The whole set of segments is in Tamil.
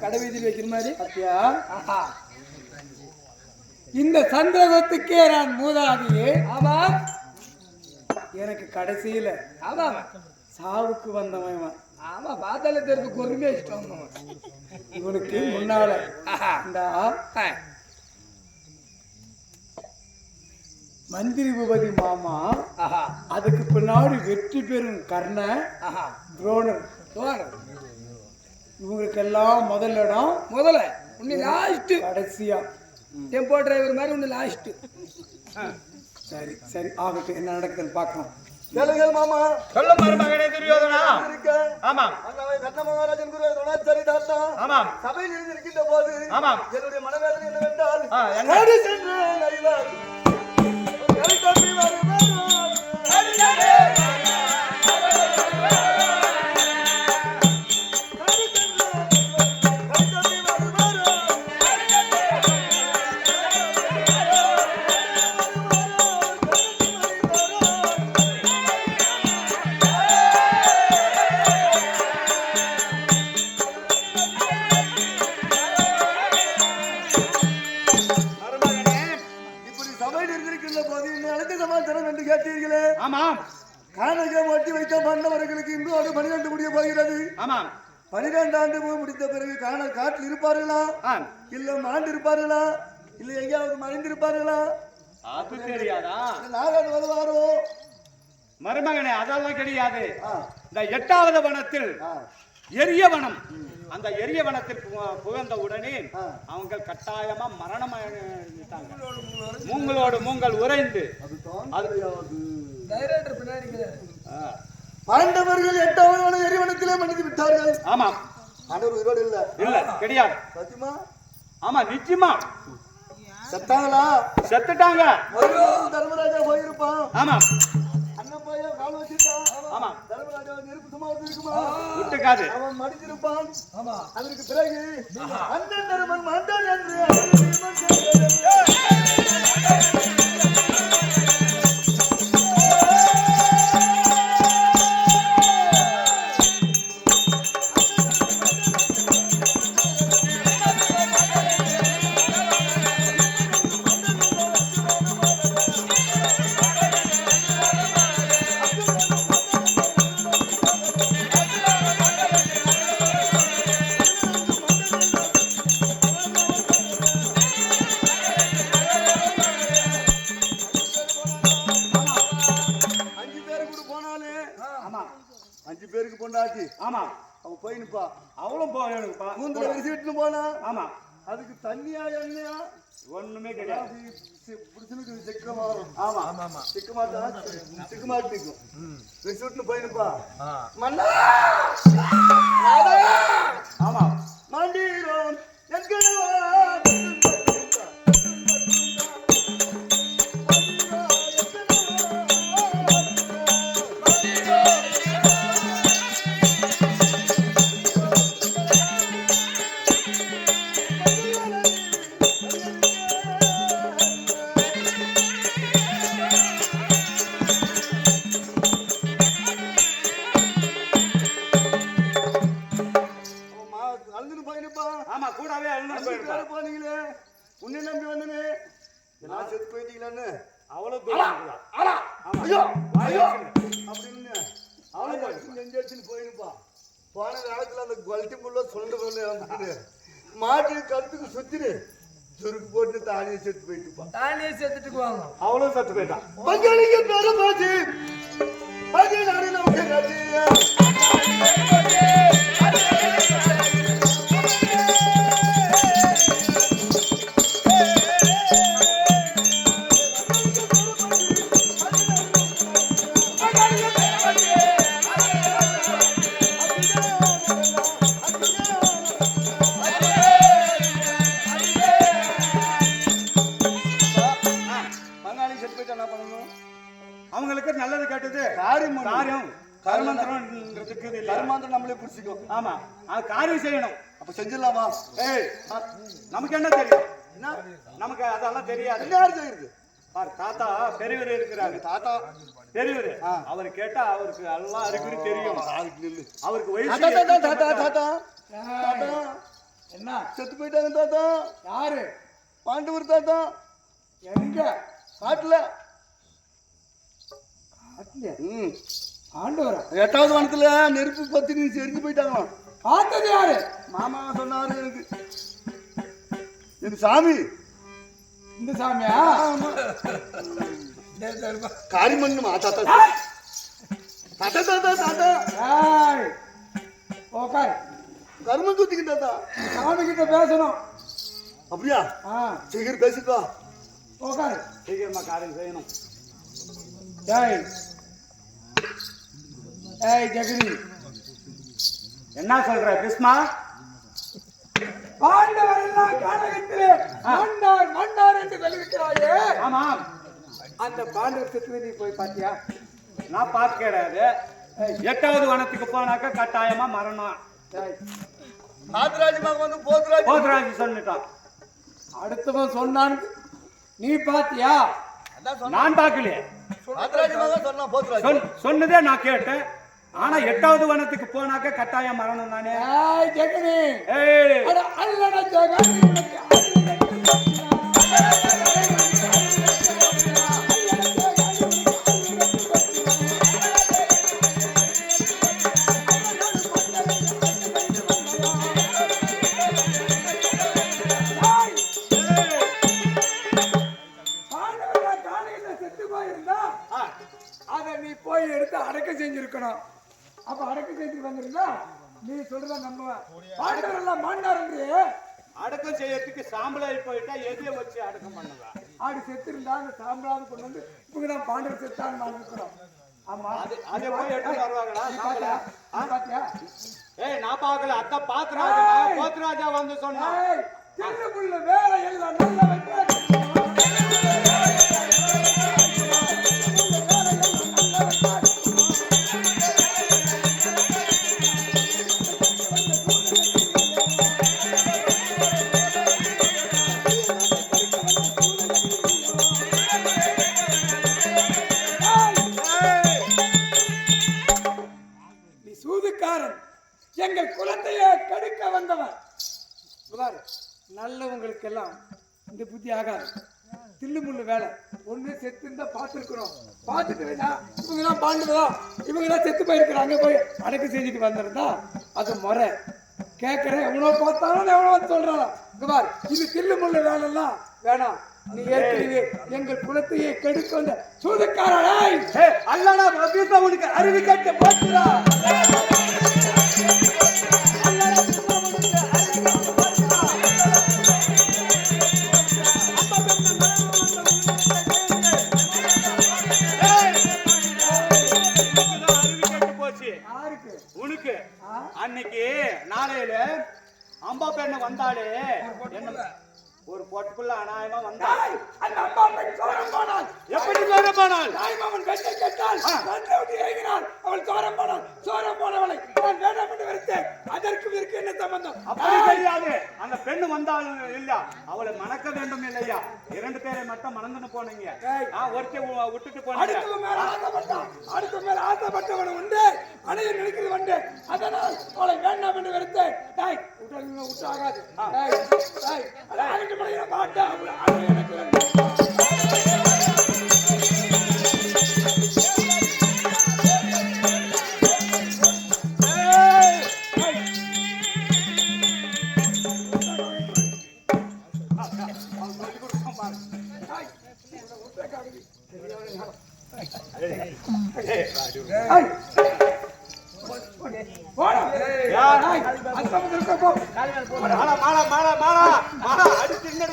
கடைவீதியில் வைக்கிற மாதிரி இந்த சந்தேகத்துக்கே நான் மூதாதியே. ஆமா, எனக்கு கடைசியில சாவுக்கு வந்தவன். ஆமா, பார்த்தாலே தெரிஞ்சு பொறுமையா இஷ்டம். இவனுக்கு முன்னால மந்திரி பூபதி மாமா, அதுக்கு பின்னாடி வெற்றி பெறும் கர்ண, துரோணர், இவங்களுக்கெல்லாம் முதல் இடம். முதல்ல உன்னை லாஸ்ட், கடைசியா டெம்போ டிரைவர் மாதிரி உன்னை லாஸ்ட். சரி சரி, ஆகட்டும், என்ன நடக்குதுன்னு பார்க்கலாம். மாமா சொல்ல மருமகனே துரியோதனா. ஆமா, கர்ண மகாராஜன் குரு துரோணாச்சாரி தாத்தா. ஆமா, சபையில் இருக்கின்ற போது என்னுடைய மனவேதனை என்னவென்றால் இன்றோடு 12 முடிய போகிறது. 12 ஆண்டு முடித்த பிறகு காட்டில் இருப்பார்களா, இல்ல மாண்டு இருப்பார்களா, இல்ல எங்கேயாவது மறைந்திருப்பார்களா? அது தெரியாதா? நாகன் வருவாரோ? மருமகனே, அதெல்லாம் கிடையாது. இந்த 8வது வனத்தில் எரிய வனம், அந்த எரிய வனத்திற்கு புகழ்ந்த உடனே அவங்க கட்டாயமா மரணம் மூங்களோடு மூங்கள் உறைந்து பாண்டவர்கள் 8வது எரிவனத்திலே மனித விட்டார்கள். ஆமா, ஆண்டவர் உயிரோடு இல்ல. இல்ல, கிடையாது. சத்தியமா? ஆமா, நிச்சயமா. செத்தாங்களா? செத்துட்டாங்க. தர்மராஜா போயிருப்பான். ஆமா, அண்ணன் போய் கால் வச்சிருக்கான். ஆமா, தர்மராஜா நெருப்பு சும்மா இருக்குமா? விட்டுக்காது. அவன் மடிச்சிருப்பான். ஆமா, அதற்கு பிறகு அண்ணன் தர்மன் மாண்டான் என்று அதுக்கு தண்ணியா எண்ணெயா ஒண்ணுமே கிடையாது. புடிச்சுனுக்கு சிக்கமா. ஆமா ஆமா, சிக்கமாட்டிக்கும் போயிருப்பா. மன்னா ஆமா, மாண்டீரோம் போன காலத்துல அந்த குவாலிட்டி முள்ள சொல்லிட்டு வந்து மாட்டு கழுத்துக்கு சுத்திரு சுருக்கு போட்டு தாலியை செத்து போயிட்டு தாலியை செத்துட்டு வாங்க அவ்வளவு சத்து போயிட்டான் பங்காளிக்கு பேர பாச்சு அது நாடு நமக்கு அவங்களுக்கு நல்லது கேட்டது காரியம் கர்மந்திரம்ன்றதுக்கு கர்மாந்திரம் நம்மளே புடிச்சிக்கும். ஆமா அது காரியம் செய்யணும். அப்ப செஞ்சிடலாமா? ஏய் நமக்கு என்ன தெரியும்? நமக்கு அதெல்லாம் தெரியாது. யார் செய்யுது? தாத்தா பெரியவர் இருக்கிறாரு. தாத்தா பெரியவர் அவர் கேட்டா அவருக்கு எல்லாம் அறிகுறி தெரியும். அவருக்கு வயசு தாத்தா என்ன செத்து போயிட்டாங்க தாத்தா. யாரு? பாண்டவர் தாத்தா. எங்க? காட்டுல. ஆண்டவரா 8வது வனத்துல நெருப்பு பத்தி எரிஞ்சு போயிட்டாங்க. பார்த்தது யாரு? மாமா சொன்னாரு எனக்கு சாமி. இந்த சாமியா? காரிமண்ணுமா தாத்தா? தாத்தா தாத்தா தாத்தா ஓகே கர்மம் தூத்திக்கு தாத்தா சாமி கிட்ட பேசணும். அப்படியா? சீக்கிரம் பேசிக்கோ. ஓகே சீக்கிரமா காரியம் செய்யணும். ஜெகதி என்ன சொல்ற கிருஷ்ணா? பாண்டவர் எல்லாம் கானகத்திலே மன்னார் மன்னார் என்று சொல்லிருக்கிறாயே. ஆமா அந்த பாண்டவர் செத்து போய் பாத்தியா? நான் பார்க்க கிடையாது. 8வது வனத்துக்கு போனாக்க கட்டாயமா மரணம். பாத்ராஜ் வந்து போத்ராஜ் சொல்லிட்டான். அடுத்தவன் சொன்னான் நீ பாத்தியா? நான் பார்க்கலையே. சொன்னதே நான் கேட்டேன். ஆனா 8வது வனத்துக்கு போனாக்க கட்டாயம் மரணம் தானே. நீ போய் எடுத்து அடக்கம் செஞ்சிருக்கணும். அப்ப அடக்கம் செஞ்சு வந்திருந்தா நீ சொல்றத நம்புவேன். பாண்டவரெல்லாம் மாண்டார் அடக்கம் செய்யறதுக்கு சாம்பலாகி போயிட்டா எதைய வச்சு அடக்கம் பண்ணுவா? ஆடு செத்து இருந்தா அந்த சாம்பலாவது கொண்டு வந்து இப்பதான் பாண்டவர் செத்தான்னு நான் இருக்கிறோம். ஆமா அதை போய் எடுத்து வருவாங்களா? பாத்தியா? ஏய் நான் பாக்கல. அத்த பாத்ராஜா போத்ராஜா வந்து சொன்னா வேலை எல்லாம் நல்ல எங்கள் குலத்தையே கெடுக்க வந்தவன். நல்லவங்களுக்கெல்லாம் இந்த புத்தி ஆகாது. தில்லு முள்ளு வேலை ஒண்ணு செத்து இருந்தா பார்த்துருக்கிறோம். பார்த்துட்டு இவங்கெல்லாம் பாண்டுதா இவங்கெல்லாம் செத்து போயிருக்கிறாங்க போய் அடக்கு செஞ்சுட்டு வந்திருந்தா அது முறை கேட்கிறேன். எவ்வளோ பார்த்தாலும் எவ்வளோ சொல்றான். இது தில்லு முள்ளு வேலை எல்லாம் வேணாம். நீ ஏற்கனவே எங்கள் குலத்தையே கெடுக்க வந்த சூதுக்காரா அல்லடா உனக்கு அறிவு கேட்டு பார்க்கிறா. உனக்கு அன்னைக்கு நாளையில அம்பா பெண்ணு வந்தாலே ஒரு பொட்டுக்குள்ள அநாயமா வந்தாள். அந்த அம்மா பெண் சோரம் போனாள். எப்படி சோரம் போனாள்? தாய்மாமன் வெட்டை கேட்டாள். வெட்டை விட்டு இறங்கினாள். அவள் சோரம் போனாள். சோரம் போனவளை நான் வேண்டாம் என்று வெறுத்தேன். அதற்கு இதற்கு என்ன சம்பந்தம்? அப்படி தெரியாது. அந்த பெண்ணு வந்தாள் இல்ல அவளை மணக்க வேண்டும் இல்லையா? 2 பேரை மட்டும் மணந்துன்னு போனீங்க. நான் ஒருத்தி விட்டுட்டு போனேன். அடுத்த மேல ஆசைப்பட்டவன் உண்டு அணைய நினைக்கிறது உண்டு. அதனால் அவளை வேண்டாம் என்று வெறுத்தேன். விட்டு ஆகாது. பாட்டா எனக்கு அடிச்சு நீங்க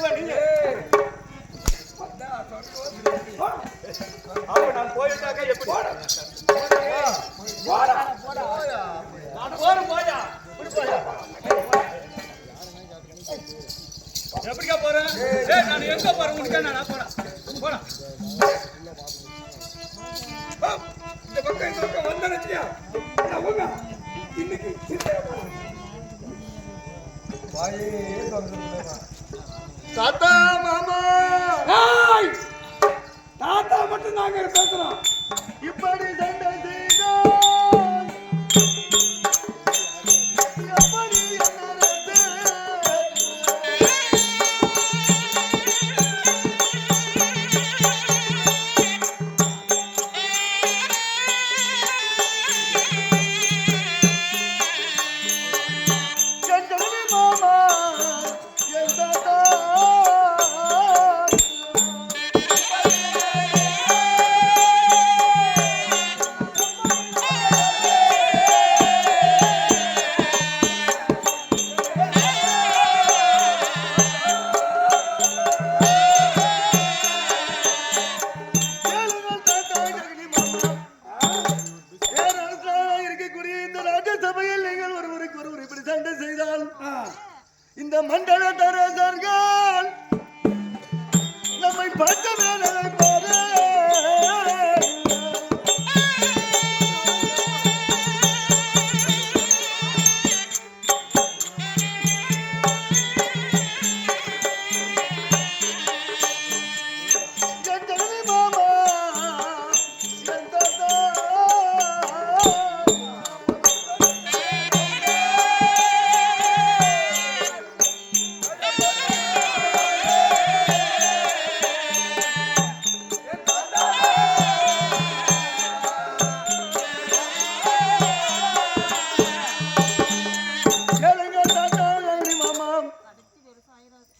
நான் போயிட்டாக்க எப்படி நான் போறேன் போயா எப்படிக்கா போறேன் நான் எங்க போறேன் உனக்கா நான் போறேன் இந்த பக்கம் வந்தா இன்னைக்கு தாத்தா மாமா தாத்தா மட்டும் நாங்க பேசுறோம் இப்படி சண்டை இந்த மண்டல தரசர்கள் நம்மை பார்த்த வேலை பாரு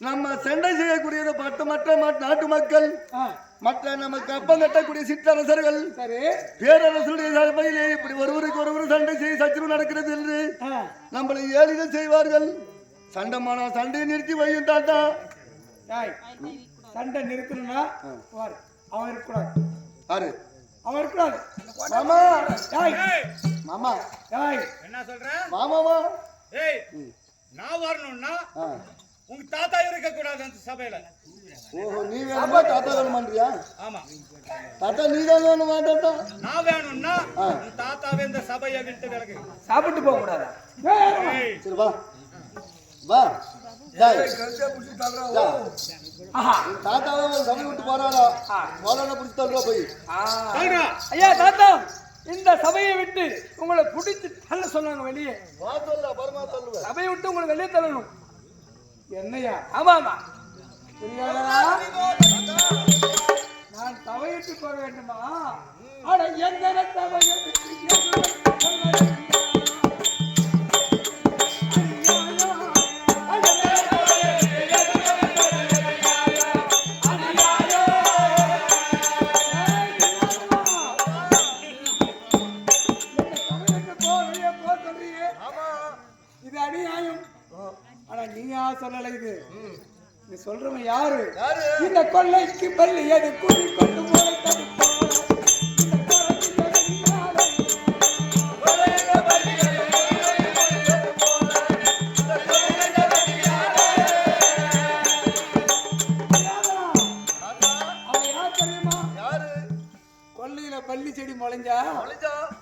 நம்ம சண்டை செய்யக்கூடியதை பார்த்து மற்ற நாட்டு மக்கள் மற்ற நமக்கு அப்பம் கட்டக்கூடிய சிற்றரசர்கள் பேரரசுடைய சபையிலே இப்படி ஒருவருக்கு ஒருவர் சண்டை செய்ய சச்சரவு நடக்கிறது என்று நம்மளை ஏளிகள் செய்வார்கள். சண்டைமான சண்டையை நிறுத்தி வையும் தாத்தா. சண்டை நிறுத்தணும்னா அவன் இருக்கக்கூடாது. யாரு அவன் இருக்கக்கூடாது. மாமா மாமா என்ன சொல்ற மாமாமா நான் வரணும்னா உங்க தாத்தா இருக்க கூடாது அந்த சபையில. ஓஹோ, நீ வேணுமா தாத்தா வேணுமான்றியா? ஆமா, தாத்தா நீ தான் வேணுமா? தாத்தா நான் வேணும்னா உங்க தாத்தாவே இந்த சபையை விட்டு விலகு. சாப்பிட்டு போக கூடாதா? சரி வா வா தாத்தாவே சபை விட்டு போறாரா? போறானா பிடிச்சி தள்ளுவா போய். ஐயா தாத்தா, இந்த சபையை விட்டு உங்களை பிடிச்சி தள்ள சொன்னாங்க வெளியே. சபையை விட்டு உங்களை வெளியே தள்ளணும். என்னையா? ஆமா ஆமா, நான் சபையிட்டு போக வேண்டுமா? ஆனா எந்த சபையை இது அநியாயம். ஆனா நீங்க சொல்லல, இது நீ சொல்றவன் யாரு? இந்த கொள்ளைக்கு பள்ளி எது கூடி கொண்டு போய் கொள்ளையில பள்ளி செடி முளைஞ்சா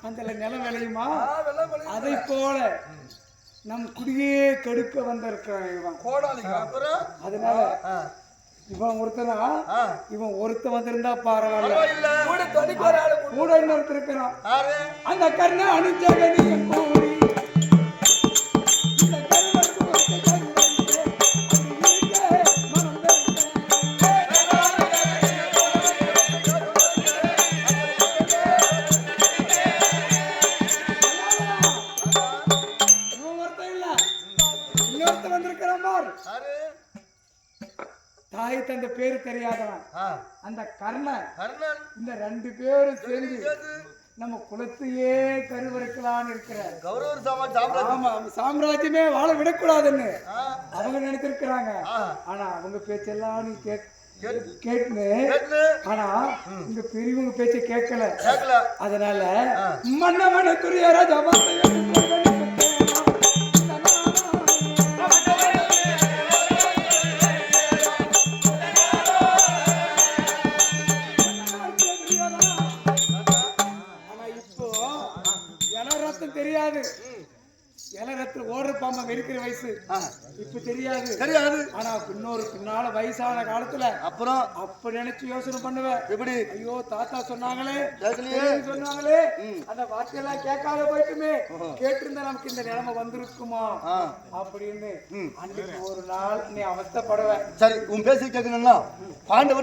அந்த நிலம் விளையுமா? அதை போல நம் குடியே கெடுக்க வந்திருக்கிறான் இவன். அதனால இவன் ஒருத்தனா, இவன் ஒருத்த வந்திருந்தா பரவாயில்ல. கூட இன்னொருத்தர் இருக்கிறான். அந்த கண்ணை அணிஞ்சகனி கூடி தாய் தந்த பேரு தெரியாதவன் அந்த கர்ணன். இந்த 2 பேரும் சேர்ந்து நம்ம குலத்தையே கருவறுக்கலான்னு இருக்கிற கௌரவர் சாம்ராஜ்யம். ஆமா சாம்ராஜ்யமே வாழ விடக்கூடாதுன்னு அவங்க நினைச்சிருக்கிறாங்க. ஆனா அவங்க பேச்செல்லாம் நீ கேட்டு ஆனா இந்த பெரியவங்க பேச்ச கேட்கல. அதனால மன்னமனுக்குரிய ராஜா தெரியாது. இளரத்துல ஓடுற பாம்பா வெறுக்கிற வயசு இப்ப தெரியாது. ஆனா பின்னால வயசான காலத்துல அப்புறம் அப்ப நினைச்சு யோசனை பண்ணுவேன். எப்படி ஐயோ தாத்தா சொன்னாங்களே அந்த வார்த்தையெல்லாம் கேட்காத போயிட்டுமே கேட்டிருந்தா நமக்கு இந்த நிலைமை வந்திருக்குமா அப்படின்னு அன்னைக்கு ஒரு நாள் நீ அவஸ்தைப்படுவேன். சரி உன் பேசி கேட்கணும்னா பாண்டவர்